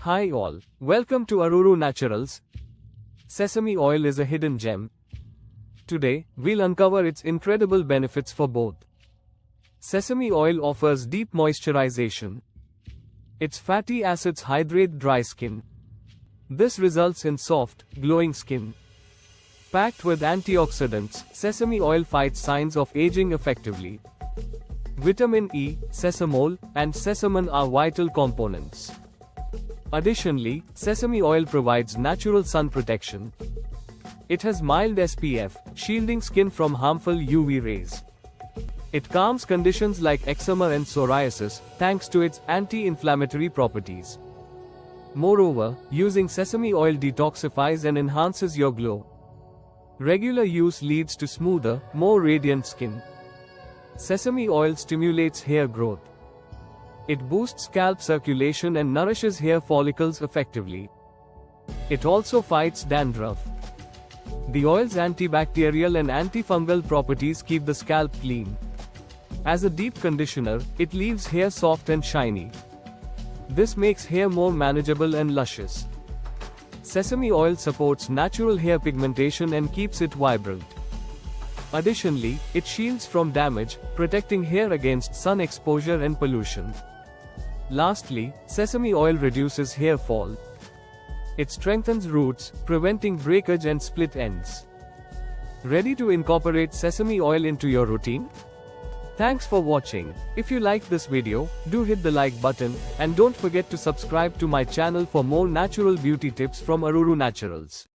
Hi all, welcome to Aruru Naturals. Sesame oil is a hidden gem. Today, we'll uncover its incredible benefits for both. Sesame oil offers deep moisturization. Its fatty acids hydrate dry skin. This results in soft, glowing skin. Packed with antioxidants, sesame oil fights signs of aging effectively. Vitamin E, sesamol, and sesamin are vital components. Additionally, sesame oil provides natural sun protection. It has mild SPF, shielding skin from harmful UV rays. It calms conditions like eczema and psoriasis, thanks to its anti-inflammatory properties. Moreover, using sesame oil detoxifies and enhances your glow. Regular use leads to smoother, more radiant skin. Sesame oil stimulates hair growth. It boosts scalp circulation and nourishes hair follicles effectively. It also fights dandruff. The oil's antibacterial and antifungal properties keep the scalp clean. As a deep conditioner, it leaves hair soft and shiny. This makes hair more manageable and luscious. Sesame oil supports natural hair pigmentation and keeps it vibrant. Additionally, it shields from damage, protecting hair against sun exposure and pollution. Lastly, sesame oil reduces hair fall. It strengthens roots, preventing breakage and split ends. Ready to incorporate sesame oil into your routine? Thanks for watching. If you liked this video, do hit the like button, and don't forget to subscribe to my channel for more natural beauty tips from Aruru Naturals.